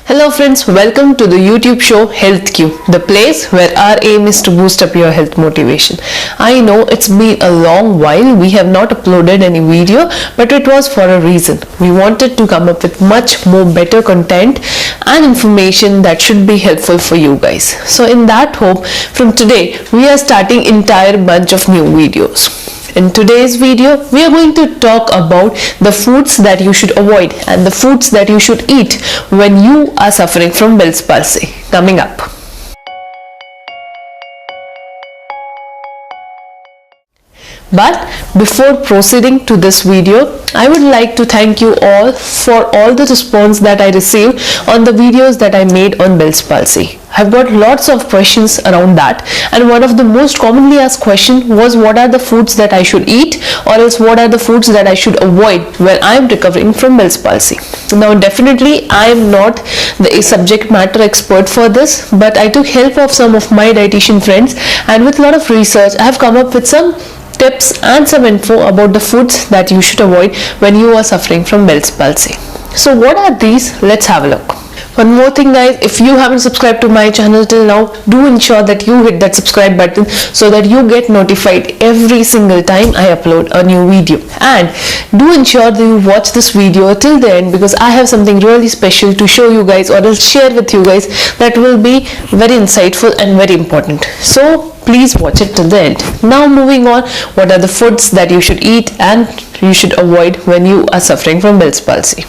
Hello friends, welcome to the YouTube show Health Q, the place where our aim is to boost up your health motivation. I know it's been a long while we have not uploaded any video, but it was for a reason. We wanted to come up with much more better content and information that should be helpful for you guys. So in that hope, from today we are starting entire bunch of new videos. In today's video, we are going to talk about the foods that you should avoid and the foods that you should eat when you are suffering from Bell's palsy. Coming up. But before proceeding to this video, I would like to thank you all for all the response that I received on the videos that I made on Bell's palsy. I've got lots of questions around that, and one of the most commonly asked questions was what are the foods that I should eat, or else what are the foods that I should avoid when I am recovering from Bell's palsy. Now definitely I am not the subject matter expert for this, but I took help of some of my dietitian friends, and with a lot of research I have come up with some tips and some info about the foods that you should avoid when you are suffering from Bell's palsy. So what are these? Let's have a look. One more thing guys, if you haven't subscribed to my channel till now, do ensure that you hit that subscribe button so that you get notified every single time I upload a new video. And do ensure that you watch this video till the end, because I have something really special to show you guys, or else share with you guys, that will be very insightful and very important. So please watch it till the end. Now moving on, what are the foods that you should eat and you should avoid when you are suffering from Bell's palsy.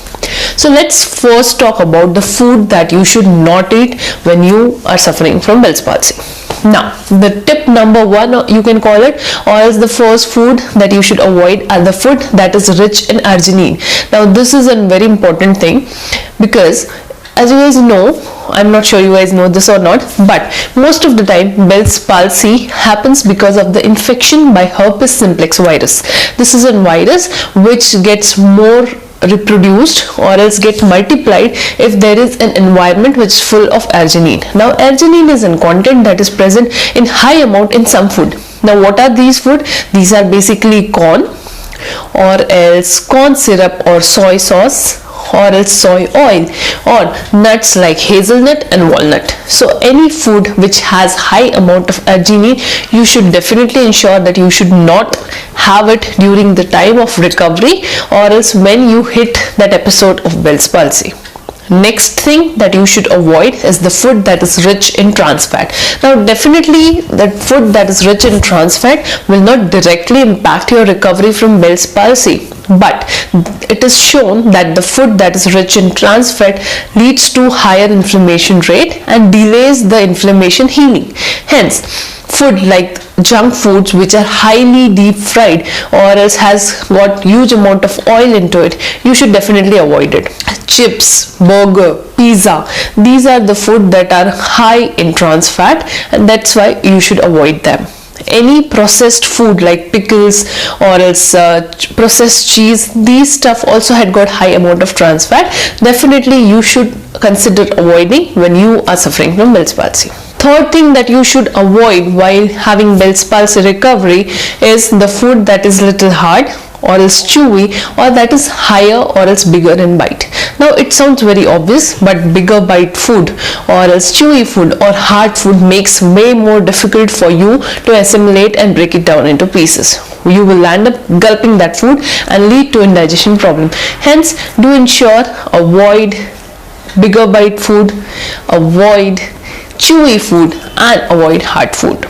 So let's first talk about the food that you should not eat when you are suffering from Bell's palsy. Now, the tip number one, you can call it, or else the first food that you should avoid are the food that is rich in arginine. Now, this is a very important thing because, as you guys know, I'm not sure you guys know this or not, but most of the time Bell's palsy happens because of the infection by herpes simplex virus. This is a virus which gets more reproduced or else get multiplied if there is an environment which is full of arginine. Now arginine is a content that is present in high amount in some food. Now what are these food? These are basically corn, or else corn syrup or soy sauce, or else soy oil, or nuts like hazelnut and walnut. So any food which has high amount of arginine, you should definitely ensure that you should not have it during the time of recovery, or else when you hit that episode of Bell's palsy. Next thing that you should avoid is the food that is rich in trans fat. Now definitely that food that is rich in trans fat will not directly impact your recovery from Bell's palsy, but it is shown that the food that is rich in trans fat leads to higher inflammation rate and delays the inflammation healing. Hence, food like junk foods which are highly deep fried or else has got huge amount of oil into it, you should definitely avoid it. Chips, burger, pizza, these are the food that are high in trans fat, and that's why you should avoid them. Any processed food like pickles or else processed cheese, these stuff also had got high amount of trans fat. Definitely you should consider avoiding when you are suffering from Bell's palsy. Third thing that you should avoid while having Bell's palsy recovery is the food that is little hard or else chewy, or that is higher or else bigger in bite. Now it sounds very obvious, but bigger bite food or else chewy food or hard food makes way more difficult for you to assimilate and break it down into pieces. You will end up gulping that food and lead to indigestion problem. Hence, do ensure avoid bigger bite food, avoid chewy food, and avoid hard food.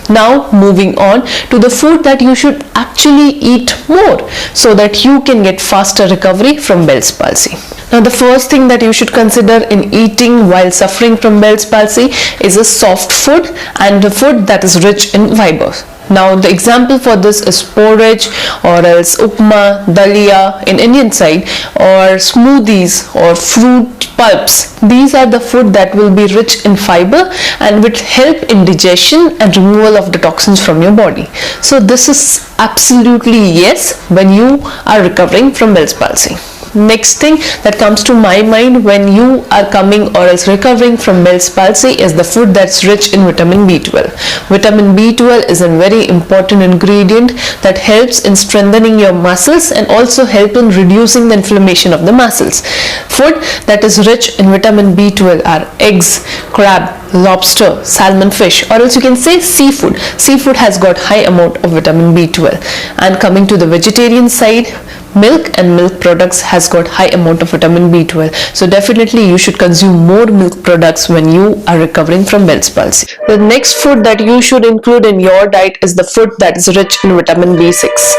Now moving on to the food that you should actually eat more so that you can get faster recovery from Bell's palsy. Now the first thing that you should consider in eating while suffering from Bell's palsy is a soft food and a food that is rich in fibers. Now the example for this is porridge or else upma, dalia in Indian side, or smoothies or fruit pulps. These are the food that will be rich in fiber and will help in digestion and removal of the toxins from your body. So this is absolutely yes when you are recovering from Bell's palsy. Next thing that comes to my mind when you are coming or else recovering from Bell's palsy is the food that's rich in vitamin B12. Vitamin B12 is a very important ingredient that helps in strengthening your muscles and also help in reducing the inflammation of the muscles. Food that is rich in vitamin B12 are eggs, crab, lobster, salmon, fish, or else you can say seafood. Seafood has got high amount of vitamin B12. And coming to the vegetarian side, milk and milk products has got high amount of vitamin B12. So definitely you should consume more milk products when you are recovering from Bell's palsy. The next food that you should include in your diet is the food that is rich in vitamin B6.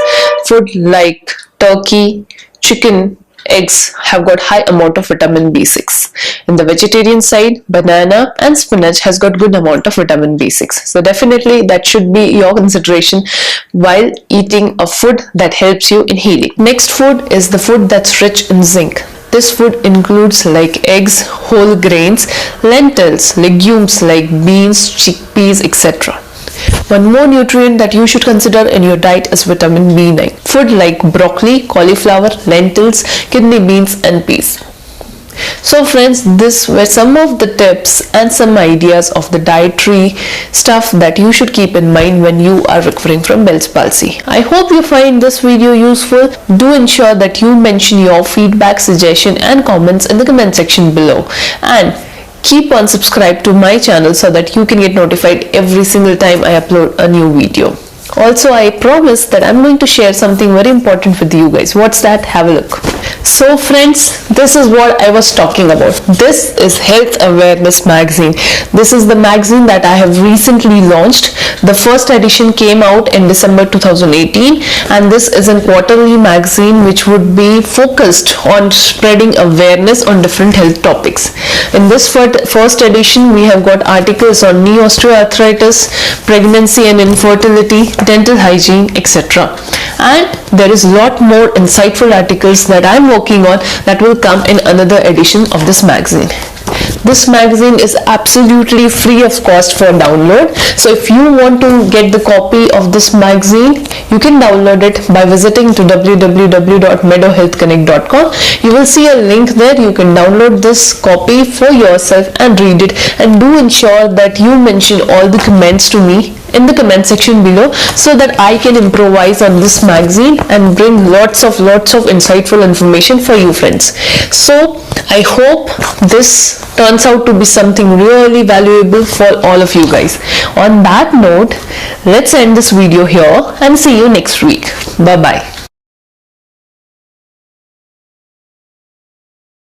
Food like turkey, chicken, eggs have got high amount of vitamin B6. In the vegetarian side, banana and spinach has got good amount of vitamin B6. So definitely that should be your consideration while eating a food that helps you in healing. Next food is the food that's rich in zinc. This food includes like eggs, whole grains, lentils, legumes like beans, chickpeas, etc. One more nutrient that you should consider in your diet is vitamin B9. Food like broccoli, cauliflower, lentils, kidney beans and peas. So friends, these were some of the tips and some ideas of the dietary stuff that you should keep in mind when you are recovering from Bell's palsy. I hope you find this video useful. Do ensure that you mention your feedback, suggestion and comments in the comment section below. And keep on subscribe to my channel so that you can get notified every single time I upload a new video. Also, I promise that I'm going to share something very important with you guys. What's that? Have a look. So friends, this is what I was talking about. This is Health Awareness Magazine. This is the magazine that I have recently launched. The first edition came out in December 2018 and this is a quarterly magazine which would be focused on spreading awareness on different health topics. In this first edition, we have got articles on knee osteoarthritis, pregnancy and infertility, dental hygiene, etc. And there is a lot more insightful articles that I'm working on that will come in another edition of this magazine. This magazine is absolutely free of cost for download. So if you want to get the copy of this magazine, you can download it by visiting to www.meadowhealthconnect.com. You will see a link there. You can download this copy for yourself and read it. And do ensure that you mention all the comments to me in the comment section below so that I can improvise on this magazine and bring lots of insightful information for you friends. So I hope this turns out to be something really valuable for all of you guys. On that note, let's end this video here and see you next week. Bye bye.